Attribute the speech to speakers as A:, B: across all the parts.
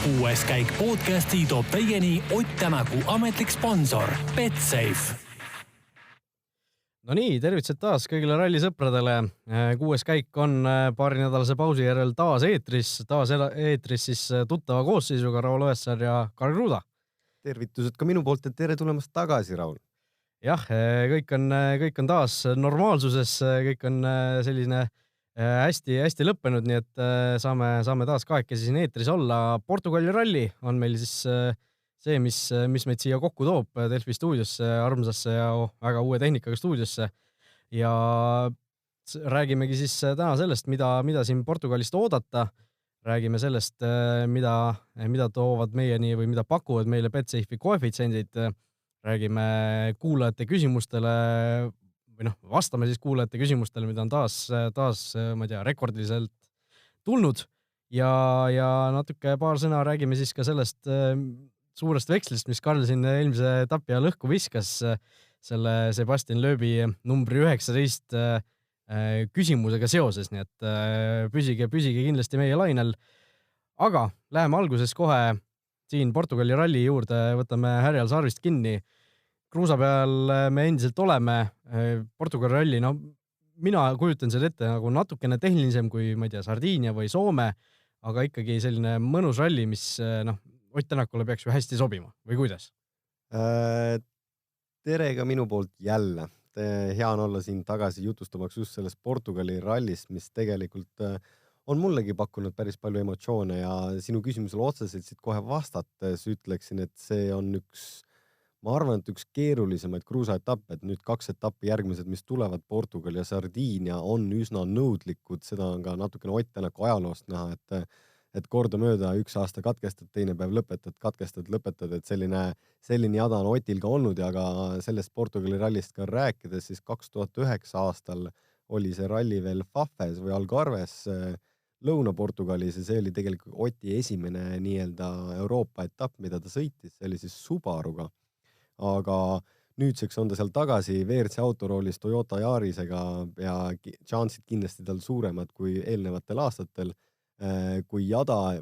A: Kuues käik podcasti toob teieni Ott Tänaku ametlik sponsor Betsafe.
B: No nii, tervitused taas kõigile rallisõpradele. Kuues käik on paari nädalase pausi järel taas eetris siis tuttava koosseisuga Raul Õessar ja Karl Kruda.
C: Tervitused ka minu poolt, et tere tulemast tagasi, Raul.
B: Jah, kõik on taas normaalsuses, kõik on selline hästi lõppenud, nii et saame taas kahekesi siin eetris olla. Portugali ralli on meil siis see, mis meid siia kokku toob Delfi stuudiosse, armsasse ja väga uue tehnikaga stuudiosse. Ja räägimegi siis täna sellest, mida siin Portugalist oodata. Räägime sellest, mida toovad meieni või mida pakuvad meile Betsafe'i koefitsiendid. Räägime kuulajate küsimustele või vastame siis kuulajate küsimustele, mida on taas, ma ei tea, rekordiliselt tulnud ja natuke paar sõna räägime siis ka sellest suurest vekslist, mis Karl siin eelmise etapi ajal õhku viskas selle Sebastian Loebi numbri 19 küsimusega seoses, nii et püsige kindlasti meie lainel. Aga läheme alguses kohe siin Portugali ralli juurde, võtame härjal sarvist kinni. Kruusa peal me endiselt oleme. Portugali ralli, mina kujutan seda ette nagu natukene tehnilisem kui, ma ei tea, Sardiinia või Soome, aga ikkagi selline mõnus ralli, mis Ott Tänakule peaks ju hästi sobima, või kuidas?
C: Tere ka minu poolt jälle. Hea on olla siin tagasi jutustamaks just sellest Portugali rallist, mis tegelikult on mullegi pakkunud päris palju emotsioone ja sinu küsimusele otseselt siit kohe vastates ütleksin, et see on ma arvan, et üks keerulisemaid kruusaetappe, et nüüd 2 etappi järgmised, mis tulevad Portugal ja Sardiinia on üsna nõudlikud, seda on ka natukene Ott Tänaku ajaloost näha, et kordamööda 1 aasta katkestad, teine päev lõpetad, et selline jada on Otil ka olnud ja ka sellest Portugali rallist ka rääkides, siis 2009 aastal oli see ralli veel Fafes või Algarves Lõuna-Portugalis ja see oli tegelikult Oti esimene nii-öelda Euroopa etapp, mida ta sõitis, see oli siis Subaruga. Aga nüüdseks on ta seal tagasi WRC autoroolis Toyota Yarisega ja šansid kindlasti tal suuremad kui eelnevatel aastatel. Kui jada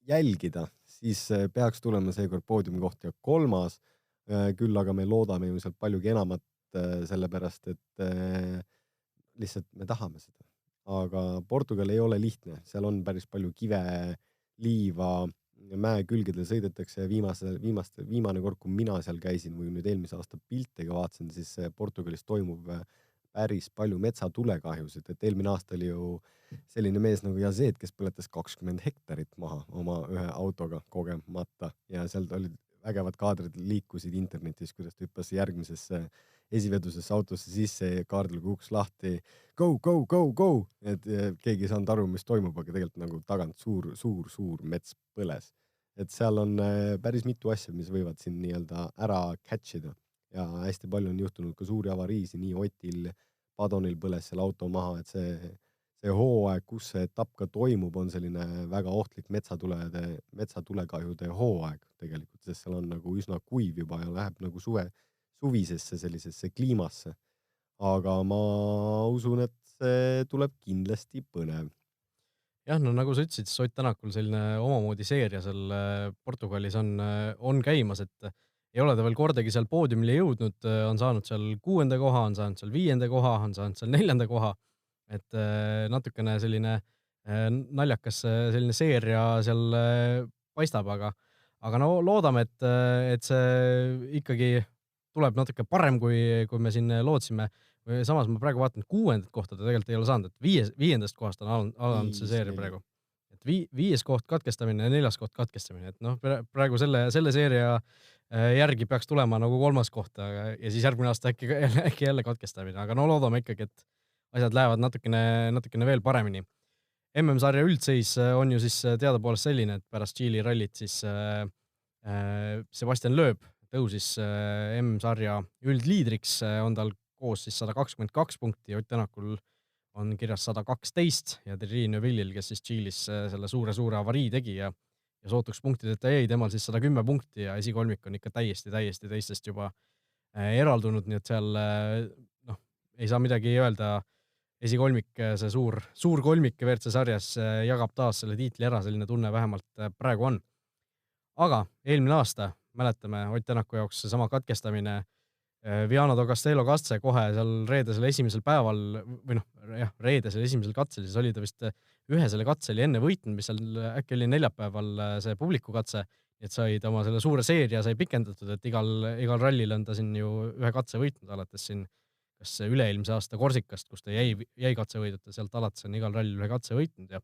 C: jälgida, siis peaks tulema seekord poodiumi koht ja 3. Küll aga me loodame ju sealt paljugi enamat, sellepärast, et lihtsalt me tahame seda. Aga Portugal ei ole lihtne, seal on päris palju kive, liiva, mäe külgedel sõidetakse ja viimane kord, kui mina seal käisin või nüüd eelmise aasta piltega vaatasin, siis Portugalis toimub päris palju metsatulekahjusid, et eelmine aasta oli ju selline mees nagu Yazet, kes põletas 20 hektarit maha oma ühe autoga kogemata ja sealt olid vägevad kaadrid liikusid internetis, kuidas ta hüppas järgmisesse esivedusesse autosse sisse ja kaardil kuks lahti go, et keegi ei saanud aru, mis toimub, aga tegelikult nagu tagant suur mets põles. Et seal on päris mitu asja, mis võivad siin nii-öelda ära catchida ja hästi palju on juhtunud ka suuri avariisi, nii Otil, Padonil põles seal auto maha, et see hooaeg, kus see etapp ka toimub, on selline väga ohtlik metsatulekahjude hooaeg tegelikult, sest seal on nagu üsna kuiv juba ja läheb nagu suvisesse sellisesse kliimasse. Aga ma usun, et see tuleb kindlasti põnev.
B: Jah, nagu sa ütlesid, siis Ott Tänakul selline omamoodi seeria seal Portugalis on käimas, et ei ole ta veel kordagi seal poodiumile jõudnud, on saanud seal 6. koha, on saanud seal 5. koha, on saanud seal 4. koha, et natukene selline naljakas selline seeria seal paistab, aga loodame, et see ikkagi tuleb natuke parem, kui me siin lootsime. Samas ma praegu vaatan, et 6. kohta ta tegelikult ei ole saanud, et 5. kohast on alanud see seeria praegu. Et 5. koht katkestamine ja 4. koht katkestamine, et praegu selle seeria järgi peaks tulema nagu 3. kohta ja siis järgmine aasta äkki jälle katkestamine, aga loodame ikkagi, et asjad lähevad natukene veel paremini. MM-sarja üldseis on ju siis teadapoolest selline, et pärast Tšiili rallit siis Sebastian Loeb tõusis MM-sarja üldliidriks, on tal koos siis 122 punkti, Ott Tänakul on kirjas 112 ja Thierry Neuvillil, kes siis Tšiilis selle suure avarii tegi ja sootuks punktideta jäi, temal siis 110 punkti ja esikolmik on ikka täiesti teistest juba eraldunud, nii et seal ei saa midagi öelda. Esikolmik, see suur kolmik WRC sarjas jagab taas selle tiitli ära, selline tunne vähemalt praegu on. aga eelmine aasta, mäletame, Ott Tänaku jaoks seesama katkestamine, Viano do Castello katse kohe seal reedesel esimesel päeval või reedesel esimesel katsel, siis oli ta vist ühe selle katse oli enne võitnud, mis seal äkki oli neljapäeval see publiku katse, et sai ta oma selle suure seeria sai pikendatud, et igal rallil on ta siin ju ühe katse võitnud alates siin kas üle-eelmise aasta Korsikast, kus ta jäi katsevõiduta, sealt alates on igal rallil ühe katse võitnud ja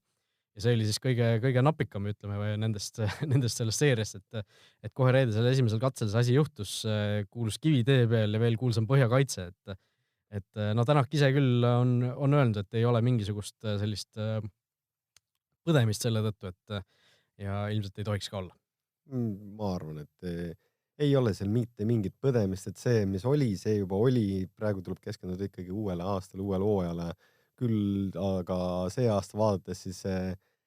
B: see oli siis kõige napikam, ütleme, nendest sellest seeriast, et kohe reedesel esimesel katsel see asi juhtus, kuulus kivi tee peal ja veel kuulsam põhjakaitse, et no Tänak ise küll on öelnud, et ei ole mingisugust sellist põdemist selle tõttu, et ja ilmselt ei tohiks ka olla.
C: Ma arvan, et ei ole seal mitte mingit põdemist, et see, mis oli, see juba oli, praegu tuleb keskenduda ikkagi uuele aastale, uuele hooajale. Küll aga see aasta vaadates siis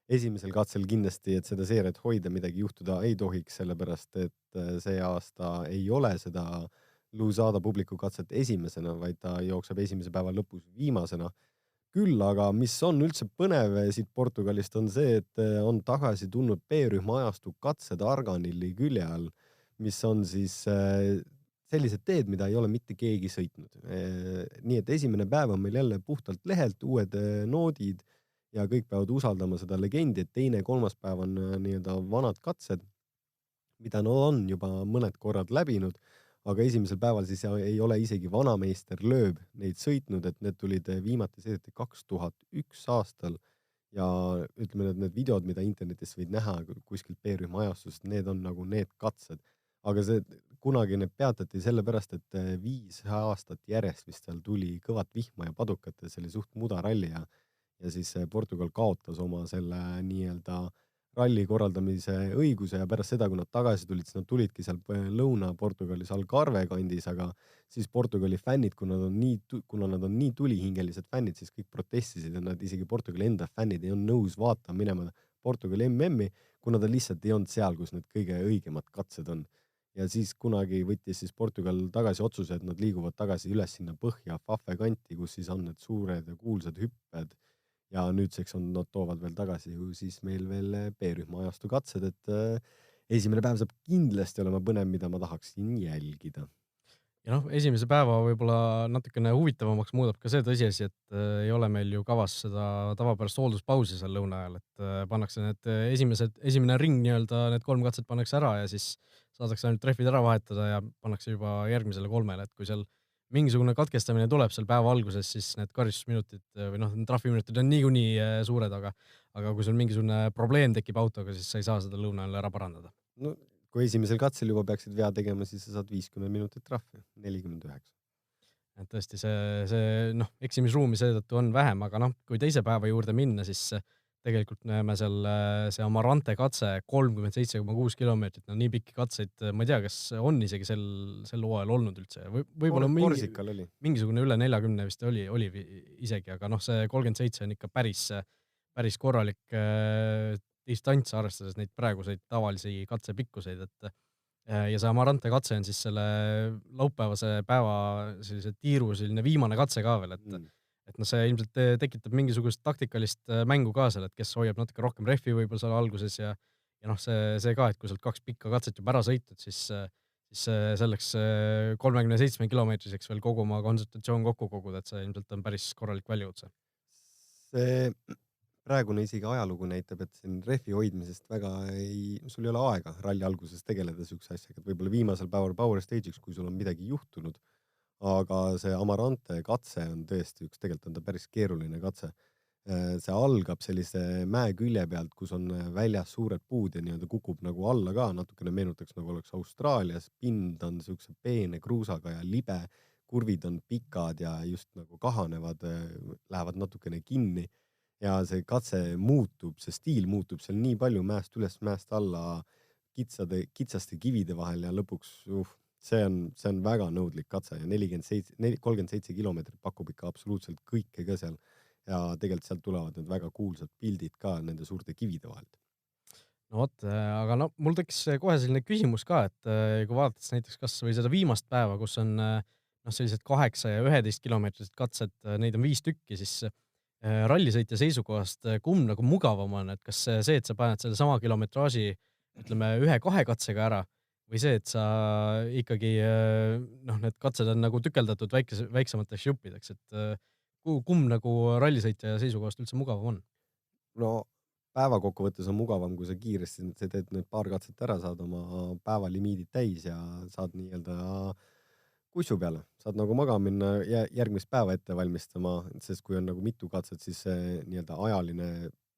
C: esimesel katsel kindlasti, et seda seeriat hoida midagi juhtuda ei tohiks, sellepärast et see aasta ei ole seda Lusada publiku katset esimesena, vaid ta jookseb esimese päeva lõpus viimasena. Küll aga, mis on üldse põnev siit Portugalist, on see, et on tagasi tulnud B-rühma ajastu katsed Arganili külje all, mis on siis sellised teed, mida ei ole mitte keegi sõitnud. Nii et esimene päev on meil jälle puhtalt lehelt, uued noodid ja kõik peavad usaldama seda legendi, et teine, kolmas päev on nii-öelda vanad katsed, mida nad on juba mõned korrad läbinud, aga esimesel päeval siis ei ole isegi vanameister Lööb neid sõitnud, et need tulid viimati sõideti 2001 aastal ja ütleme, et need videod, mida internetis võid näha kuskilt B-rühma ajastust, need on nagu need katsed. Aga see kunagi need peatati sellepärast, et 5 aastat järjest vist seal tuli kõvat vihma ja padukat ja see oli suht muda ralli ja siis Portugal kaotas oma selle nii-öelda ralli korraldamise õiguse ja pärast seda, kui nad tagasi tulid, siis nad tulidki seal Lõuna-Portugalis Algarve kandis, aga siis Portugali fännid, kuna nad on nii tulihingelised fännid, siis kõik protestisid ja nad isegi Portugali enda fännid ei on nõus vaatama minema Portugali MM-i, kuna ta lihtsalt ei olnud seal, kus need kõige õigemad katsed on. Ja siis kunagi võttis siis Portugal tagasi otsuse, et nad liiguvad tagasi üles sinna põhja Fafe kanti, kus siis on need suured ja kuulsad hüpped ja nüüdseks nad toovad veel tagasi ju siis meil veel B-rühma ajastu katsed, et esimene päev saab kindlasti olema põnev, mida ma tahaksin jälgida.
B: Ja esimese päeva võib-olla natukene huvitavamaks muudab ka see tõsiasi, et ei ole meil ju kavas seda tavapärast hoolduspausi seal lõuna ajal, et pannakse need esimene ring nii-öelda, need 3 katset pannakse ära ja siis saadakse ainult trehvid ära vahetada ja pannakse juba järgmisele 3, et kui seal mingisugune katkestamine tuleb seal päeva alguses, siis need karistusminutid või need trahviminutid on niikuinii suured, aga kui sul mingisugune probleem tekib autoga, siis sa ei saa seda lõuna ajal ära parandada.
C: No, kui esimesel katsel juba peaksid vea tegema, siis sa saad 50 minutit trahvi, 49.
B: Et tõesti see eksimisruumi seetõttu on vähem, aga kui teise päeva juurde minna, siis tegelikult näeme seal see Amarante katse 37,6 kilomeetrit, nii pikki katseid, ma ei tea, kas on isegi sel hooajal olnud üldse. Võib-olla mingisugune üle 40 vist oli isegi, aga see 37 on ikka päris korralik distants, arvestades neid praeguseid tavalisi katsepikkuseid, ja see Amarante katse on siis selle laupäevase päeva sellise tiiru selline viimane katse ka veel, et see ilmselt tekitab mingisugust taktikalist mängu ka seal, et kes hoiab natuke rohkem rehvi võib-olla seal alguses ja see ka, et kui sealt 2 pikka katset juba ära sõitud, siis selleks 37 kilomeetriseks veel kogu oma konsultatsioon kokku koguda, et see ilmselt on päris korralik väljutse.
C: See praegune isegi ajalugu näitab, et siin rehvi hoidmisest sul ei ole aega ralli alguses tegeleda siukse asjaga, et võib-olla viimasel päeval power stage'iks, kui sul on midagi juhtunud, aga see Amarante katse on tõesti tegelikult on ta päris keeruline katse. See algab sellise mäe külje pealt, kus on väljas suured puud ja nii-öelda kukub nagu alla ka, natukene meenutaks nagu oleks Austraalias, pind on siukse peene kruusaga ja libe, kurvid on pikad ja just nagu kahanevad, lähevad natukene kinni ja see katse muutub, see stiil muutub seal nii palju mäest üles, mäest alla, kitsaste kivide vahel ja lõpuks see on väga nõudlik katse ja 37 kilomeetrit pakub ikka absoluutselt kõike ka seal ja tegelikult sealt tulevad need väga kuulsad pildid ka nende suurte kivide vahelt.
B: No vot, aga mul tekkis kohe selline küsimus ka, et kui vaadates näiteks kas või seda viimast päeva, kus on sellised 8 ja 11 kilomeetrised katsed, neid on 5 tükki, siis rallisõitja seisukohast kumb nagu mugavam on, et kas see, et sa paned selle sama kilometraaži ütleme 1-2 katsega ära või see, et sa ikkagi need katsed on nagu tükeldatud väiksemateks juppideks, et kumb nagu rallisõitja seisukohast üldse mugavam on?
C: No päevakokkuvõttes on mugavam, kui sa kiiresti teed need paar katset ära, saad oma päevalimiidid täis ja saad nii-öelda kussu peale. Saad nagu magama minna järgmist päeva ette valmistama, sest kui on nagu mitu katset, siis see nii-öelda ajaline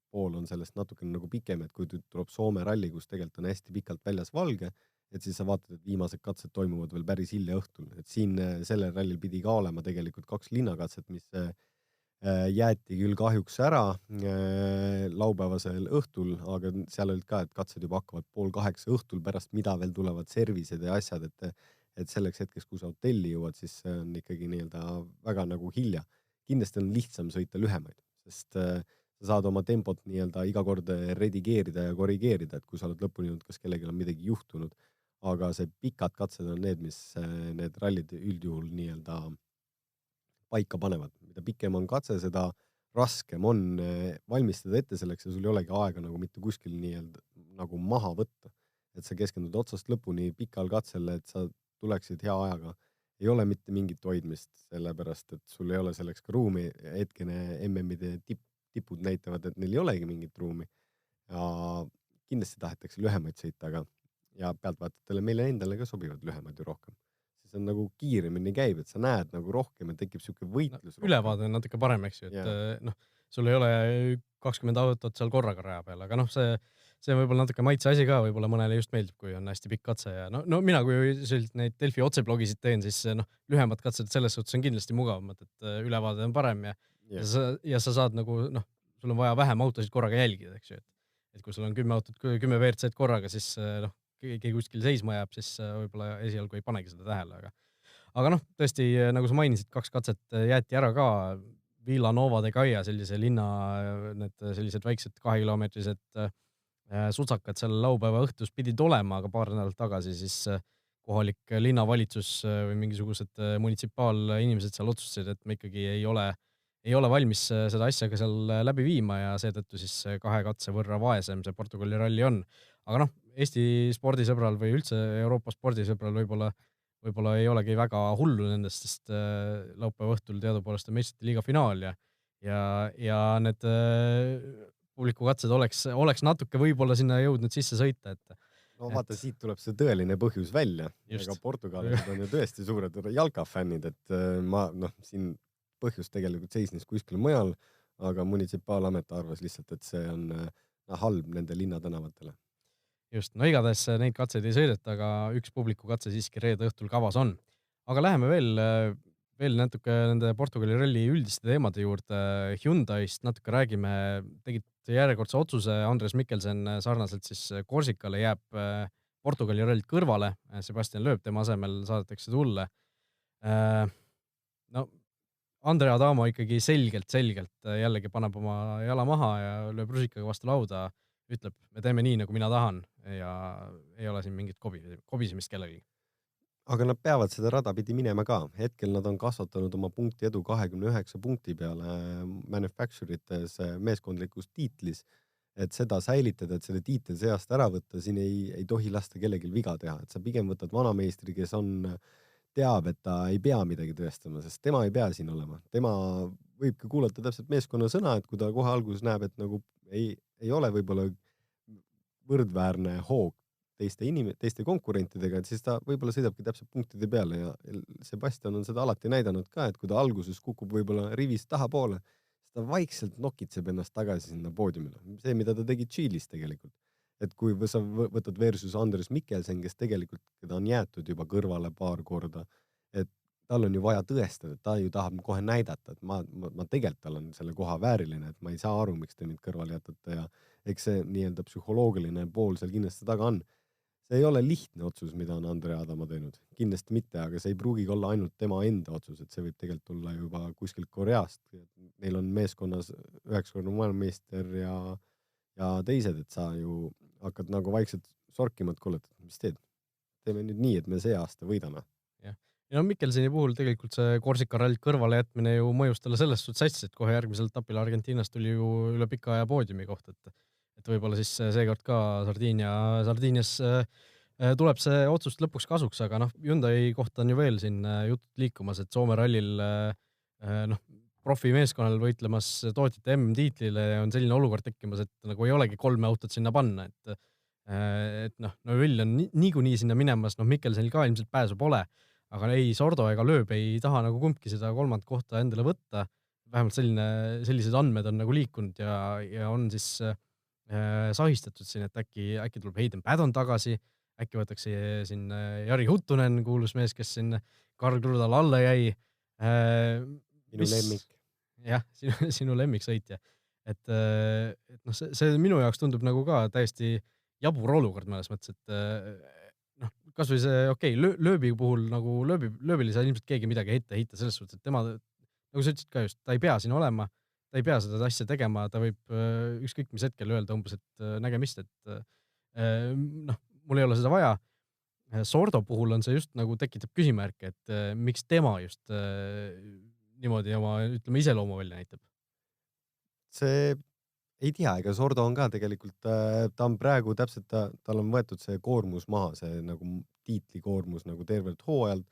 C: pool on sellest natukene nagu pikem, et kui tuleb Soome ralli, kus tegelikult on hästi pikalt väljas valge, et siis sa vaatad, et viimased katsed toimuvad veel päris hilja õhtul. Et siin sellel rallil pidi ka olema tegelikult 2 linnakatset, mis jäeti küll kahjuks ära laupäevasel õhtul, aga seal olid ka, et katsed juba hakkavad 7:30 õhtul, pärast mida veel tulevad servised ja asjad, et selleks hetkeks, kui sa hotelli jõuad, siis see on ikkagi nii-öelda väga nagu hilja. Kindlasti on lihtsam sõita lühemaid, sest sa saad oma tempot nii-öelda iga kord redigeerida ja korrigeerida, et kui sa oled lõpuni jõudnud, kas kellelgi on midagi juhtunud, aga see pikad katsed on need, mis need rallid üldjuhul nii-öelda paika panevad. Mida pikem on katse, seda raskem on valmistada ette selleks ja sul ei olegi aega nagu mitte kuskil nii-öelda nagu maha võtta. Et sa keskendud otsast lõpuni pikal katsele, et sa tuleksid hea ajaga. Ei ole mitte mingit hoidmist, sellepärast, et sul ei ole selleks ka ruumi. Hetkene MM-ide tipud näitavad, et neil ei olegi mingit ruumi. Ja kindlasti tahetakse lühemaid sõita, aga ja pealtvaatajatele meile endale ka sobivad lühemad ju rohkem. Siis on nagu kiiremini käib, et sa näed nagu rohkem ja tekib siuke võitlus.
B: Ülevaade on natuke parem, eks ju, et sul ei ole 20 autot seal korraga raja peal, aga see on võib-olla natuke maitse asi ka, võib-olla mõnele just meeldib, kui on hästi pikk katse ja no mina, kui neid Delfi otseblogisid teen, siis lühemad katsed selles suhtes on kindlasti mugavamad, et ülevaade on parem ja sa saad nagu, sul on vaja vähem autosid korraga jälgida, eks ju, et kui sul on 10 autot, 10 WRC-d korraga, siis keegi kuskil seisma jääb, siis võib-olla esialgu ei panegi seda tähele, aga tõesti, nagu sa mainisid, 2 katset jäeti ära ka Villanova de Gaia, sellise linna, need sellised väiksed 2-kilomeetrised sutsakad seal laupäeva õhtus pidid olema, aga paar nädalat tagasi siis kohalik linnavalitsus või mingisugused munitsipaalinimesed seal otsustasid, et me ikkagi ei ole valmis seda asja ka seal läbi viima ja seetõttu siis 2 katse võrra vaesem see Portugali ralli on. Aga Eesti spordisõbral või üldse Euroopa spordisõbral võib-olla ei olegi väga hullu nendest, sest laupäeva õhtul teadupoolest on meistrite liiga finaal ja need publikukatsed oleks natuke võib-olla sinna jõudnud sisse sõita, et
C: no vaata, siit tuleb see tõeline põhjus välja. Ega Portugalis on ju tõesti suured jalkafännid, et siin põhjus tegelikult seisnes kuskil mujal, aga munitsipaalamet arvas lihtsalt, et see on halb nende linnatänavatele.
B: Just, igatahes neid katseid ei sõideta, aga üks publikukatse siiski reede õhtul kavas on. Aga läheme veel natuke nende Portugali ralli üldiste teemade juurde. Hyundai'st natuke räägime, tegid järjekordse otsuse, Andres Mikkelsen sarnaselt siis Korsikale jääb Portugali rallit kõrvale, Sebastian Loeb tema asemel saadetakse tulle. Andrea Adamo ikkagi selgelt jällegi paneb oma jala maha ja lööb rusikaga vastu lauda, ütleb, me teeme nii, nagu mina tahan ja ei ole siin mingit kobisemist kellegi.
C: Aga nad peavad seda rada pidi minema ka. Hetkel nad on kasvatanud oma punkti edu 29 punkti peale manufacture'ites meeskondlikus tiitlis, et seda säilitada, et selle tiitel seast ära võtta, siin ei tohi lasta kellelgi viga teha, et sa pigem võtad vanameistri, kes teab, et ta ei pea midagi tõestama, sest tema ei pea siin olema. Tema võib ka kuulata täpselt meeskonna sõna, et kui ta kohe alguses näeb, et nagu ei ole võib-olla võrdväärne hoog teiste konkurentidega, et siis ta võib-olla sõidabki täpselt punktide peale ja Sebastian on seda alati näidanud ka, et kui ta alguses kukub võib-olla rivist tahapoole, siis ta vaikselt nokitseb ennast tagasi sinna poodiumile. See, mida ta tegi Tšiilis tegelikult. Et kui sa võtad versus Andres Mikkelsen, kes tegelikult, keda on jäetud juba kõrvale paar korda, et tal on ju vaja tõestada, et ta ju tahab kohe näidata, et ma tegelikult tal on selle koha vääriline, et ma ei saa aru, miks te mind kõrvale jätate ja eks see nii-öelda psühholoogiline pool seal kindlasti taga on. See ei ole lihtne otsus, mida on Andrea Adamo teinud. Kindlasti mitte, aga see ei pruugigi olla ainult tema enda otsus, et see võib tegelikult tulla juba kuskilt Koreast. Neil on meeskonnas 9-korda maailmameister ja teised, et sa ju hakkad nagu vaikselt sorkima, et kuule, mis teed? Teeme nüüd nii, et me see aasta võidame.
B: Ja Mikkelseni puhul tegelikult see Korsika rallit kõrvale jätmine ju mõjus talle sellest suhtes hästi, et kohe järgmisel etapil Argentiinast tuli ju üle pika aja poodiumi koht, et et võib-olla siis seekord ka Sardiinias tuleb see otsust lõpuks kasuks, aga noh, Hyundai kohta on ju veel siin jutud liikumas, et Soome rallil noh, profimeeskonnal võitlemas tootjate MM-tiitlile on selline olukord tekkimas, et nagu ei olegi 3 autot sinna panna, et noh, Neuvill on niikuinii sinna minemas, noh, Mikkelsenil ka ilmselt pääsu pole, aga ei Sordo ega Lööb ei taha nagu kumbki seda 3. kohta endale võtta. Vähemalt sellised andmed on nagu liikunud ja on siis sahistatud siin, et äkki tuleb Hayden Paddon tagasi, äkki võetakse siin Jari Huttunen, kuulus mees, kes siin Karl Krudal alla jäi.
C: Minu lemmik.
B: Jah, sinu lemmiksõitja. Et noh, see minu jaoks tundub nagu ka täiesti jabur olukord mõnes mõttes, et noh, kas või see, Lööbi puhul nagu Lööbil ei saa ilmselt keegi midagi ette heita selles suhtes, et tema, nagu sa ütlesid ka just, ta ei pea siin olema, ta ei pea seda asja tegema, ta võib ükskõik mis hetkel öelda umbes, et nägemist, et noh, mul ei ole seda vaja. Sordo puhul on see just nagu tekitab küsimärke, et miks tema just niimoodi oma, ütleme, iseloomu välja näitab.
C: See ei tea, ega Sordo on ka tegelikult, ta on praegu täpselt, tal on võetud see koormus maha, see nagu tiitlikoormus nagu tervelt hooajalt.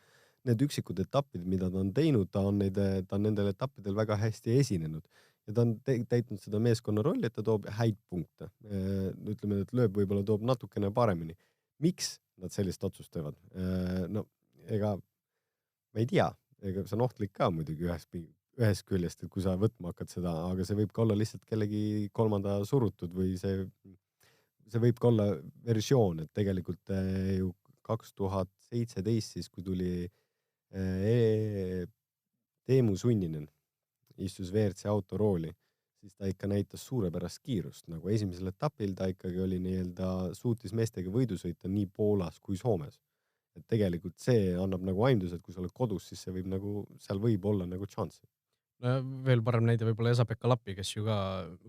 C: Need üksikud etapid, mida ta on teinud, ta on nendel etappidel väga hästi esinenud ja ta on täitnud seda meeskonna rolli, et ta toob häid punkte. Ütleme, et Lööb võib-olla toob natukene paremini. Miks nad sellist otsust teevad? No, ega ma ei tea, ega see on ohtlik ka muidugi ühest küljest, et kui sa võtma hakkad seda, aga see võib ka olla lihtsalt kellegi 3. surutud või see võib ka olla versioon, et tegelikult ju 2017 siis, kui tuli Teemu Sunninen, istus WRC autorooli, siis ta ikka näitas suurepärast kiirust. Nagu esimesel etapil ta ikkagi oli suutis meestega võidu sõita nii Poolas kui Soomes. Et tegelikult see annab nagu aimdus, et kui sa oled kodus, siis see võib nagu, seal võib olla nagu šanssi.
B: No, veel parem näide võib-olla Esa-Pekka Lappi, kes ju ka,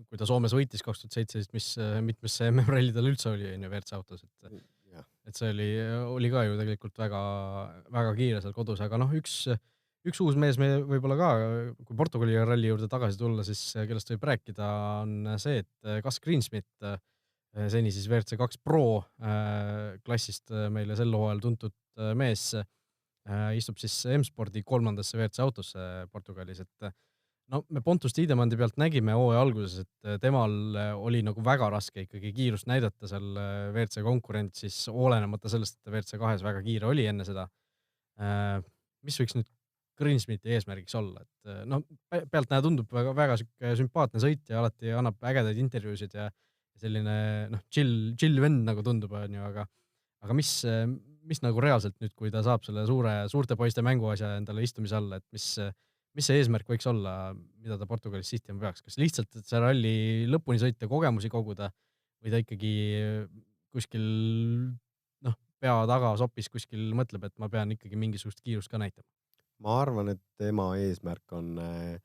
B: kui ta Soomes võitis 2017, mitmes see MM-ralli tal üldse oli WRC autos, et see oli ka ju tegelikult väga, väga kiire seal kodus, aga noh, üks uus mees me võib-olla ka, kui Portugali ralli juurde tagasi tulla, siis kellest võib rääkida on see, et Gus Greensmith, seni siis WRC2 Pro klassist meile sel hooajal tuntud mees, istub siis M-spordi 3. WRC autosse Portugalis, et no me Pontus Tiidemandi pealt nägime hooaja alguses, et temal oli nagu väga raske ikkagi kiirust näidata seal WRC konkurentsis, olenemata sellest, et WRC2 väga kiire oli enne seda. Mis võiks nüüd Greensmithi eesmärgiks olla, et no pealt näha tundub väga sümpaatne sõit ja alati annab ägedaid intervjuusid ja selline chill vend nagu tundub, aga mis nagu reaalselt nüüd, kui ta saab selle suurte poiste mänguasja endale istumise alla, et mis see eesmärk võiks olla, mida ta Portugalis sihtima peaks? Kas lihtsalt, et see ralli lõpuni sõita, kogemusi koguda või ta ikkagi kuskil pea taga sopis kuskil mõtleb, et ma pean ikkagi mingisugust kiirust ka näitama?
C: Ma arvan, et tema esmane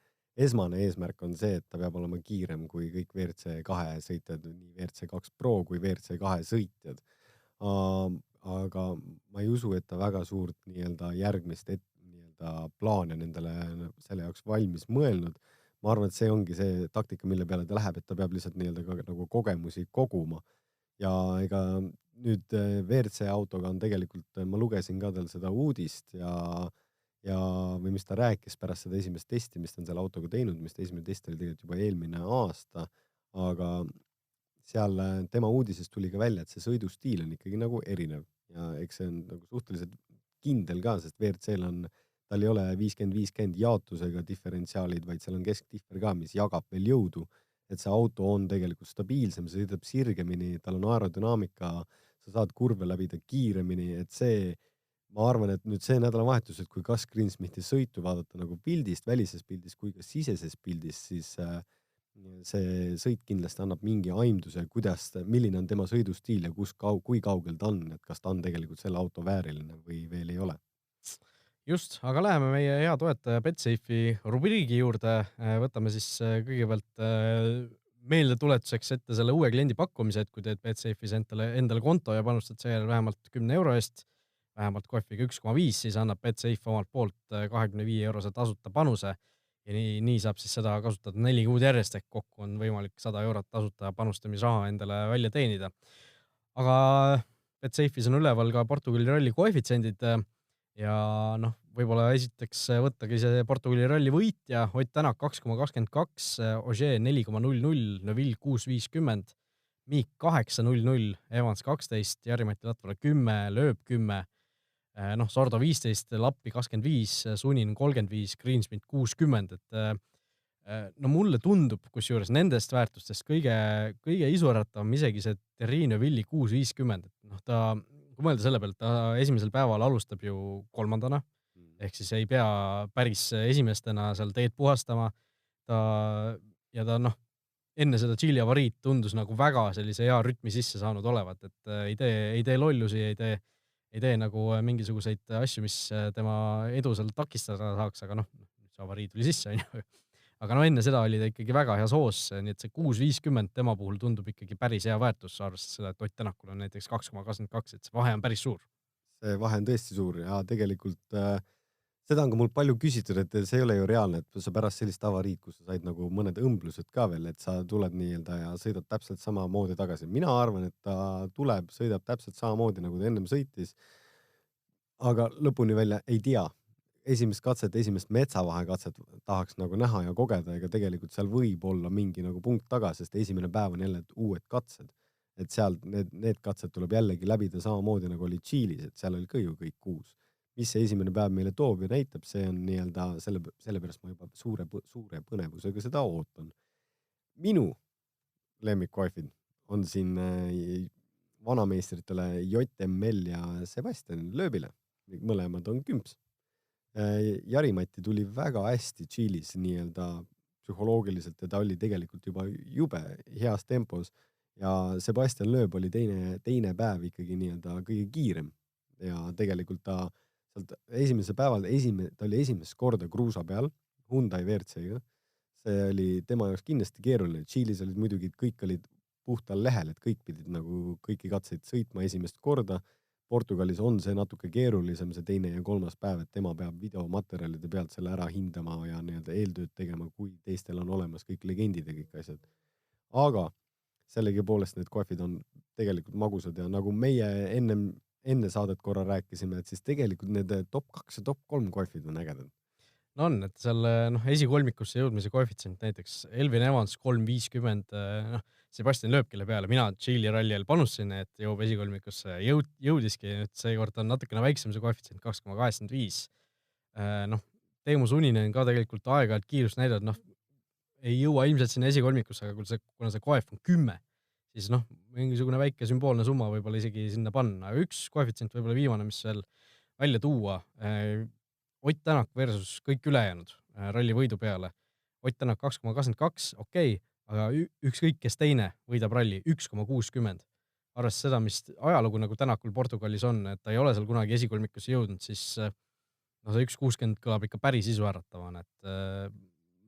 C: eesmärk on see, et ta peab olema kiirem kui kõik WRC2 sõitjad, nii WRC2 Pro kui WRC2 sõitjad. Aga ma ei usu, et ta väga suurt järgmist plaane nendele selle jaoks valmis mõelnud. Ma arvan, et see ongi see taktika, mille peale ta läheb, et ta peab lihtsalt nagu kogemusi koguma. Ja ega nüüd WRC autoga on tegelikult, ma lugesin ka tal seda uudist või mis ta rääkis pärast seda esimest testi, mis ta on selle autoga teinud, mis esimene test oli tegelikult juba eelmine aasta, aga seal tema uudisest tuli ka välja, et see sõidustiil on ikkagi nagu erinev ja eks see on nagu suhteliselt kindel ka, sest WRC-l tal ei ole 50-50 jaotusega diferentsiaalid, vaid seal on keskdiffer ka, mis jagab veel jõudu, et see auto on tegelikult stabiilsem, see sõidab sirgemini, tal on aerodünaamika, sa saad kurve läbida kiiremini, et see, ma arvan, et nüüd see nädalavahetus, et kui Gus Greensmithi sõitu vaadata nagu pildist, välises pildis kui ka siseses pildis, siis see sõit kindlasti annab mingi aimduse, milline on tema sõidustiil ja kui kaugel ta on, et kas ta on tegelikult selle auto vääriline või veel ei ole.
B: Just, aga läheme meie hea toetaja Betsafe'i rubriigi juurde. Võtame siis kõigepealt meelde tuletuseks ette selle uue kliendi pakkumise, et kui teed Betsafe'is endale konto ja panustad seejärel vähemalt 10 euro eest, vähemalt kohviga 1,5, siis annab Betsafe omalt poolt 25 eurose tasuta panuse. ja nii saab siis seda kasutada 4 kuud järjest, ehk kokku on võimalik 100 eurot tasuta panustamisraha endale välja teenida. Aga Betsafe'is on üleval ka Portugali ralli koefitsiendid ja noh, võib-olla esiteks võttagi see Portugali ralli võitja, Ott Tänak 2,22, Ogier 4,00, Neville 6,50, Miik 8,00, Evans 12, Jari-Mati Latvala 10, Lööb 10, noh, Sordo 15, Lappi 25, Sunin 35, Greensmith 60, et no mulle tundub, kusjuures nendest väärtustest kõige isuratavam isegi see Terrine Villi 6,50, et noh, kui mõelda selle pealt, ta esimesel päeval alustab ju 3. ehk siis ei pea päris esimestena seal teed puhastama, ja ta noh, enne seda Tšiili avariid tundus nagu väga sellise hea rütmi sisse saanud olevat, et ei tee lollusi, ei tee nagu mingisuguseid asju, mis tema edu seal takistada saaks, aga noh, see avarii tuli sisse, on ju. Aga no enne seda oli ta ikkagi väga hea soos, nii et see 6,50 tema puhul tundub ikkagi päris hea väärtus, arvestades seda, et Ott Tänakul on näiteks 2,22, et see vahe on päris suur.
C: See vahe on tõesti suur ja tegelikult seda on ka mul palju küsitud, et see ei ole ju reaalne, et sa pärast sellist avariid, kus sa said nagu mõned õmblused ka veel, et sa tuled nii-öelda ja sõidad täpselt samamoodi tagasi. Mina arvan, et ta tuleb, sõidab täpselt samamoodi, nagu ta ennem sõitis, aga lõpuni välja ei tea. Esimest metsavahekatset tahaks nagu näha ja kogeda, ega tegelikult seal võib olla mingi nagu punkt taga, sest esimene päev on jälle uued katsed. Et seal need katsed tuleb jällegi läbida samamoodi nagu oli Tšiilis, et seal oli ka ju kõik 6. Mis see esimene päev meile toob ja näitab, see on nii-öelda sellepärast ma juba suure põnevusega seda ootan. Minu lemmikkoefid on siin vanameistritele JML ja Sebastian Loebile. Mõlemad on kümps. Jari-Mati tuli väga hästi Tšiilis nii-öelda psühholoogiliselt ja ta oli tegelikult juba jube heas tempos ja Sebastian Loeb oli teine päev ikkagi nii-öelda kõige kiirem ja tegelikult ta sealt esimese päeval ta oli esimest korda kruusa peal Hyundai WRC-ga. See oli tema jaoks kindlasti keeruline. Tšiilis olid muidugi, kõik olid puhtal lehel, et kõik pidid nagu kõiki katseid sõitma esimest korda. Portugalis on see natuke keerulisem, see 2. ja 3. päev, et tema peab videomaterjalide pealt selle ära hindama ja nii-öelda eeltööd tegema, kui teistel on olemas kõik legendid ja kõik asjad. Aga sellegi poolest need koefid on tegelikult magusad ja nagu meie enne saadet korra rääkisime, et siis tegelikult need top 2 ja top 3 koefid on ägedad.
B: No on, et seal esikolmikusse jõudmise koefitsient näiteks Elvin Evans 3,50, Sebastian Loeb, kelle peale mina Tšiili ralliel panustasin, et jõuab esikolmikusse jõudiski, nüüd seekord on natukene väiksem see koefitsient 2,85. Teemu Suninen ka tegelikult aeg-ajalt kiirust näidanud, ei jõua ilmselt sinna esikolmikusse, aga kuna see koef on 10, siis mingisugune väike sümboolne summa võib-olla isegi sinna panna. Üks koefitsient võib-olla viimane, mis veel välja tuua, Ott Tänak versus kõik ülejäänud ralli võidu peale. Ott Tänak 2,22, okei, aga ükskõik kes teine võidab ralli 1,60. Arvestades seda, mis ajalugu nagu Tänakul Portugalis on, et ta ei ole seal kunagi esikolmikusse jõudnud, siis see 1,60 kõlab ikka päris isuäratavana, et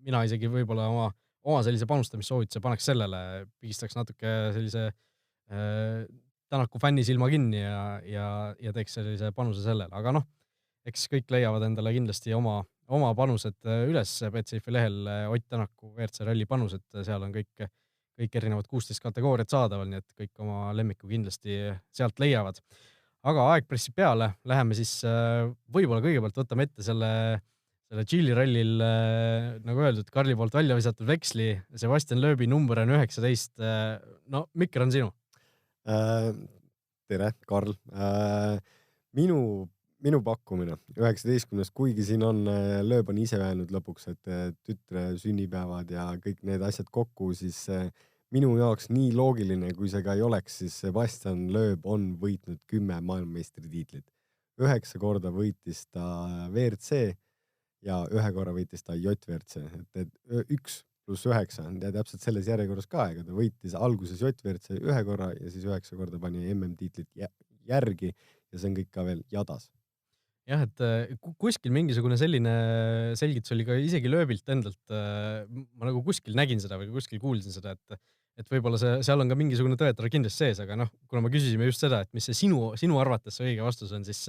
B: mina isegi võib-olla oma sellise panustamissoovituse paneks sellele, pigistaks natuke sellise Tänaku fänni silma kinni ja teeks sellise panuse sellele, aga eks kõik leiavad endale kindlasti oma panused üles Betsafe'i lehel Ott Tänaku WRC ralli panused, seal on kõik erinevad 16 kategooriat saadaval, nii et kõik oma lemmiku kindlasti sealt leiavad. Aga aeg pressib peale, läheme siis võib-olla kõigepealt võtame ette selle Tšiili rallil, nagu öeldud, Karli poolt välja visatud veksli, Sebastian Loebi number on 19. No, Mikker on sinu.
C: Tere, Karl. Minu pakkumine 19, kuigi siin on Loeb on ise öelnud lõpuks, et tütre sünnipäevad ja kõik need asjad kokku, siis minu jaoks nii loogiline, kui see ka ei oleks, siis Sebastian Loeb on võitnud 10 maailmameestritiitlit. 9 korda võitis ta WRC ja 1 korra võitis ta JWRC. Et 1+9 ja täpselt selles järjekorras ka aega. Ta võitis alguses JWRC 1 korra ja siis 9 korda pani MM-tiitlit järgi ja see on kõik ka veel jadas.
B: Jah, et kuskil mingisugune selline selgitus oli ka isegi Loebilt endalt, ma nagu kuskil nägin seda või kuskil kuulsin seda, et võib-olla seal on ka mingisugune tõetar kindlasti sees, aga kuna me küsisime just seda, et mis see sinu arvates see õige vastus on, siis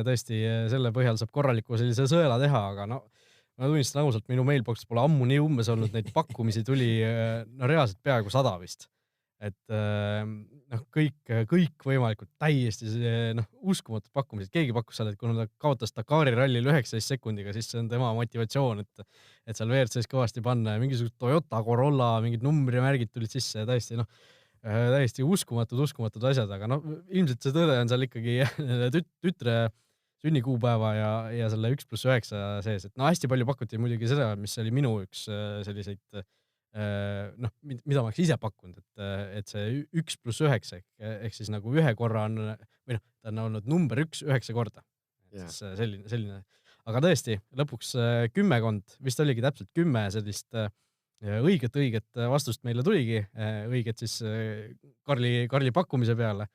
B: tõesti selle põhjal saab korraliku sellise sõela teha, aga ma tunnistan ausalt, minu mailbox pole ammu nii umbes olnud, neid pakkumisi tuli no reaalselt peaaegu 100 vist. Et noh, kõik võimalikud täiesti noh, uskumatud pakkumised. Keegi pakkus seal, et kuna ta kaotas Dakari rallil 19 sekundiga, siis see on tema motivatsioon, et seal WRC-s kõvasti panna ja mingisugused Toyota Corolla, mingid numbrimärgid tulid sisse ja täiesti uskumatud asjad, aga noh, ilmselt see tõde on seal ikkagi tütre sünnikuupäeva ja selle 1+9 sees, et no hästi palju pakuti muidugi seda, mis oli minu üks selliseid noh, mida ma oleks ise pakkunud, et see 1+9 ehk siis nagu ühe korra on, või noh, ta on olnud number 1 9 korda. Siis selline, aga tõesti, lõpuks 10, vist oligi täpselt 10 sellist õiget vastust meile tuligi, õiget siis Karli pakkumise peale.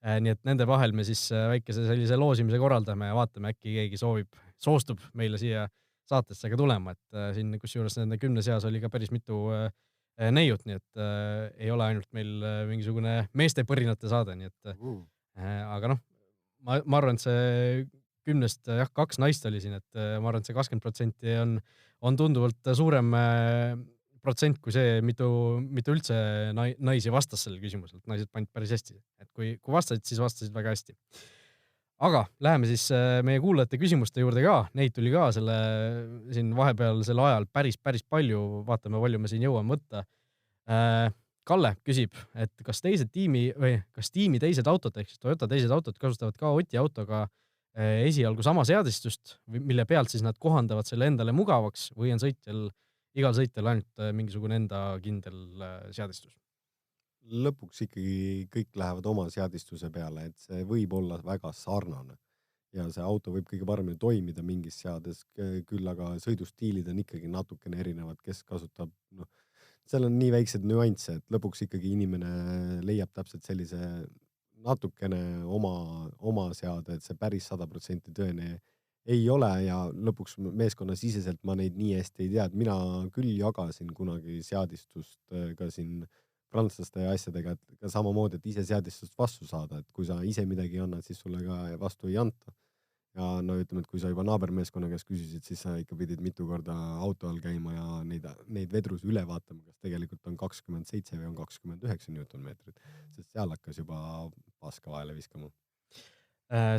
B: Nii et nende vahel me siis väikese sellise loosimise korraldame ja vaatame, äkki keegi soostub meile siia saatesse ka tulema, et siin kusjuures nende 10 seas oli ka päris mitu neiut, nii et ei ole ainult meil mingisugune meeste põrinate saade, nii et aga noh, ma arvan, et see 10-st jah, 2 naist oli siin, et ma arvan, et see 20% on tunduvalt suurem protsent kui see, mitu üldse naisi vastas sellele küsimusele, et naised panid päris hästi, et kui vastasid, siis vastasid väga hästi. Aga läheme siis meie kuulajate küsimuste juurde ka, neid tuli ka siin vahepeal selle ajal päris palju, vaatame, palju me siin jõuame võtta. Kalle küsib, et kas tiimi teised autod, ehk siis Toyota teised autod kasutavad ka Oti autoga esialgu sama seadistust, mille pealt siis nad kohandavad selle endale mugavaks või on igal sõitjal ainult mingisugune enda kindel seadistus?
C: Lõpuks ikkagi kõik lähevad oma seadistuse peale, et see võib olla väga sarnane ja see auto võib kõige paremini toimida mingis seades, küll aga sõidustiilid on ikkagi natukene erinevad, kes kasutab, noh, seal on nii väiksed nüansse, et lõpuks ikkagi inimene leiab täpselt sellise natukene oma seade, et see päris 100% tõene ei ole ja lõpuks meeskonnasiseselt ma neid nii hästi ei tea, et mina küll jagasin kunagi seadistust ka siin prantslaste ja asjadega, et ka samamoodi, et ise seadistust vastu saada, et kui sa ise midagi annad, siis sulle ka vastu ei anta. Ja no ütleme, et kui sa juba naabermeeskonna käest küsisid, siis sa ikka pidid mitu korda auto all käima ja neid vedrusi üle vaatama, kas tegelikult on 27 või on 29 Newtonmeetrit, sest seal hakkas juba paska vahele viskama.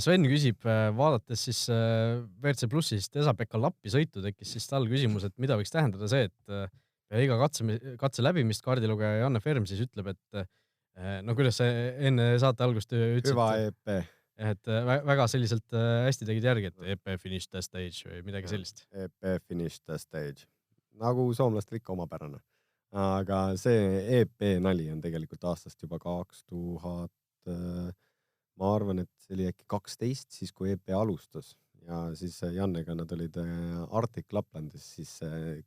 B: Sven küsib, vaadates siis WRC Plussist Esa-Pekka Lappi sõitu tekkis siis tal küsimus, et mida võiks tähendada see, et iga katse läbimist kaardilugeja Janne Ferm siis ütleb, et no kuidas sa enne saate algust ütlesid.
C: Hüva EP.
B: Et väga selliselt hästi tegid järgi, et EP finish the stage või midagi sellist.
C: EP finish the stage. Nagu soomlastel ikka omapärane. Aga see EP nali on tegelikult aastast juba 2000, ma arvan, et see oli äkki 12, siis kui EP alustas. Ja siis Jannega nad olid Arctic Laplandis, siis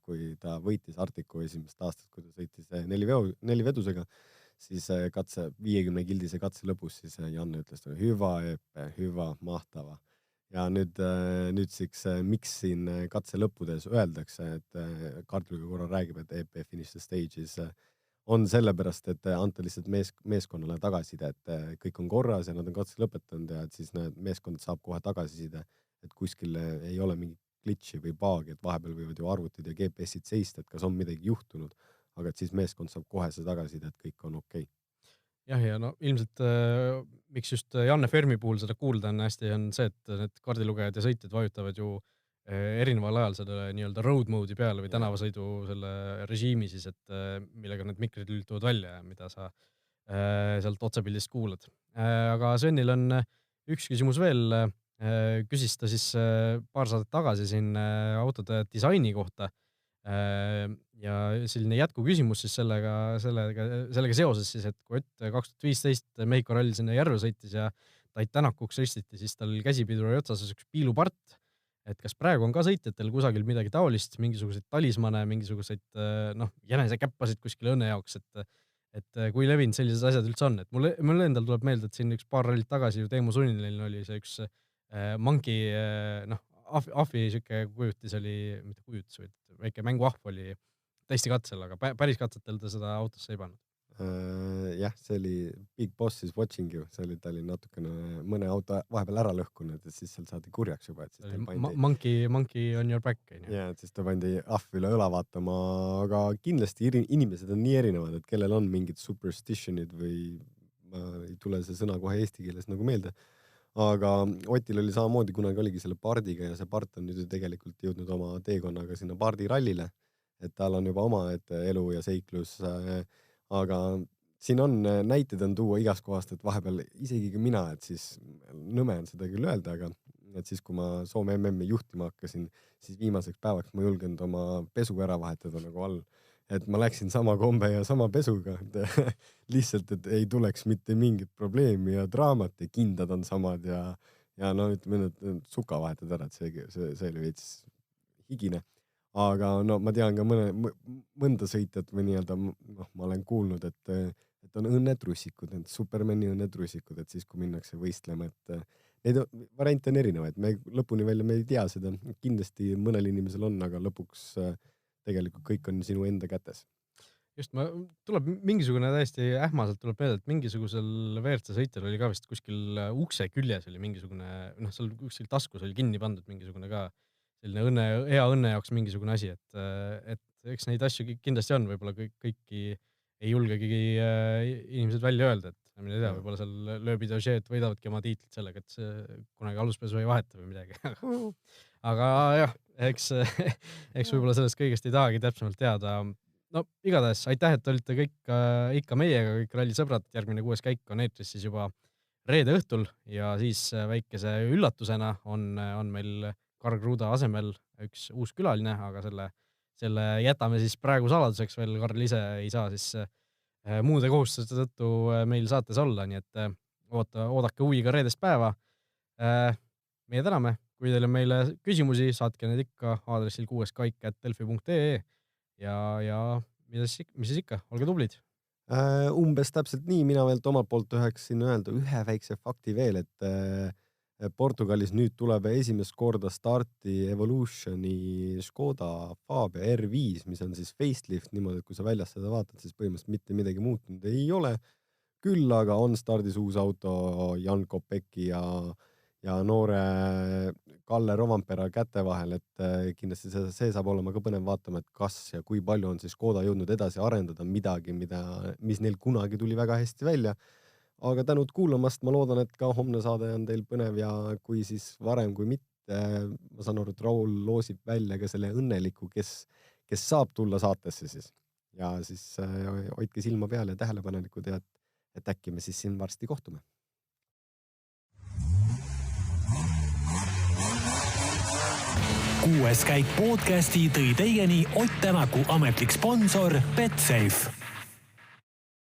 C: kui ta võitis Arcticu esimest aastat, kui ta sõitis 4 vedusega, siis 50 gildise katse lõpus, siis Janne ütles, hüva EP, hüva, mahtava. Ja nüüd siis, miks siin katse lõppudes öeldakse, et kaardilugeja korra räägib, et EP finish the stage'is on sellepärast, et anta lihtsalt meeskonnale tagasiside, et kõik on korras ja nad on katse lõpetanud ja et siis meeskond saab kohe tagasiside, et kuskil ei ole mingi glitchi või baagi, et vahepeal võivad ju arvutid ja GPS-id seista, et kas on midagi juhtunud, aga et siis meeskond saab kohe see tagasiside, et kõik on okei.
B: Jah, ja no ilmselt miks just Janne Fermi puhul seda kuulda on hästi, on see, et need kaardilugejad ja sõitjad vajutavad ju erineval ajal selle nii-öelda road mode'i peale või tänavasõidu selle režiimi siis, et millega need mikrid lülituvad välja ja mida sa sealt otsepildist kuulad. Aga Svenil on üks küsimus veel, küsis ta siis paar saadet tagasi siin autode disaini kohta ja selline jätkuküsimus siis sellega seoses siis, et kui 2015 Mehhiko ralli sinna järve sõitis ja Tait Tänakuks ristiti, siis tal käsipiduri otsas üks piilupart, et kas praegu on ka sõitjatel kusagil midagi taolist, mingisuguseid talismane, mingisuguseid jänesekäppasid kuskil õnne jaoks, et kui levinud sellised asjad üldse on, et mulle endal tuleb meelde, et siin üks paar rallit tagasi ju Teemu Sunnilil oli see üks Monkey, ahvi siuke kujutis oli, mitte kujutis, vaid väike mänguahv oli testikatsel, aga päris katsetel ta seda autosse ei pannud.
C: jah, see oli Big Boss is watching you, see oli, ta oli natukene mõne auto vahepeal ära lõhkunud, et siis seal saadi kurjaks juba, et siis ta pandi...
B: Monkey on your back.
C: Ja, et siis ta pandi ahv üle õla vaatama, aga kindlasti inimesed on nii erinevad, et kellel on mingid superstitionid või ma ei tule see sõna kohe eesti keeles nagu meelde, aga Otil oli samamoodi, kunagi oligi selle pardiga ja see part on nüüd tegelikult jõudnud oma teekonnaga sinna pardirallile, et tal on juba oma elu ja seiklus, aga siin on näited on tuua igast kohast, et vahepeal isegi mina, et siis nõme on seda küll öelda, aga et siis kui ma Soome MM-i juhtima hakkasin, siis viimaseks päevaks ma julgenud oma pesu ära vahetada nagu all. Et ma läksin sama kombe ja sama pesuga, lihtsalt, et ei tuleks mitte mingit probleemi ja draamat ja kindad on samad ja no ütleme, et suka vahetad ära, et see oli veits higine. Aga no ma tean ka mõnda sõitjat või nii-öelda, ma olen kuulnud, et on õnnetrussikud, need Supermani õnnetrussikud, et siis kui minnakse võistlema, et neid variante on erinevaid, me lõpuni välja me ei tea seda, kindlasti mõnel inimesel on, aga lõpuks tegelikult kõik on sinu enda kätes.
B: Just, tuleb mingisugune täiesti ähmaselt tuleb meelde, et mingisugusel WRC sõitjal oli ka vist kuskil ukse küljes oli mingisugune, seal kuskil taskus oli kinni pandud mingisugune ka selline hea õnne jaoks mingisugune asi, et eks neid asju kindlasti on, võib-olla kõiki ei julgegi inimesed välja öelda, et mine tea, võib-olla seal lööbi Dogeet võidavadki oma tiitlit sellega, et see kunagi aluspesu ei vaheta või midagi. Aga jah, eks võib-olla sellest kõigest ei tahagi täpsemalt teada. No igatahes, aitäh, et olite kõik ikka meiega, kõik rallisõbrad, järgmine 6. käik on eetris siis juba reede õhtul ja siis väikese üllatusena on meil Karl Kruda asemel üks uus külaline, aga selle jätame siis praegu saladuseks veel, Karl ise ei saa siis muude kohustuste tõttu meil saates olla, nii et oodake huviga reedest päeva. Meie täname, kui teil on meile küsimusi, saatke need ikka aadressil 6kaik@delfi.ee ja mis siis ikka, olge tublid.
C: Umbes täpselt nii, mina veel omalt poolt üheksin öelda ühe väikse fakti veel, et Portugalis nüüd tuleb esimest korda starti Evolutioni Škoda Fabia R5, mis on siis facelift, niimoodi, et kui sa väljas seda vaatad, siis põhimõtteliselt mitte midagi muutunud ei ole. Küll aga on stardis uus auto Jan Kopeki ja noore Kalle Rovanpera käte vahel, et kindlasti see saab olema ka põnev vaatama, et kas ja kui palju on siis Škoda jõudnud edasi arendada midagi, mis neil kunagi tuli väga hästi välja. Aga tänud kuulamast, ma loodan, et ka homne saade on teil põnev ja kui siis varem kui mitte, ma saan aru, et Raul loosib välja ka selle õnneliku, kes saab tulla saatesse siis. Ja siis hoidke silma peal ja tähelepanelikud ja et äkki me siis siin varsti kohtume.
A: Kuues käik podcasti tõi teieni Ott Tänaku ametlik sponsor Betsafe.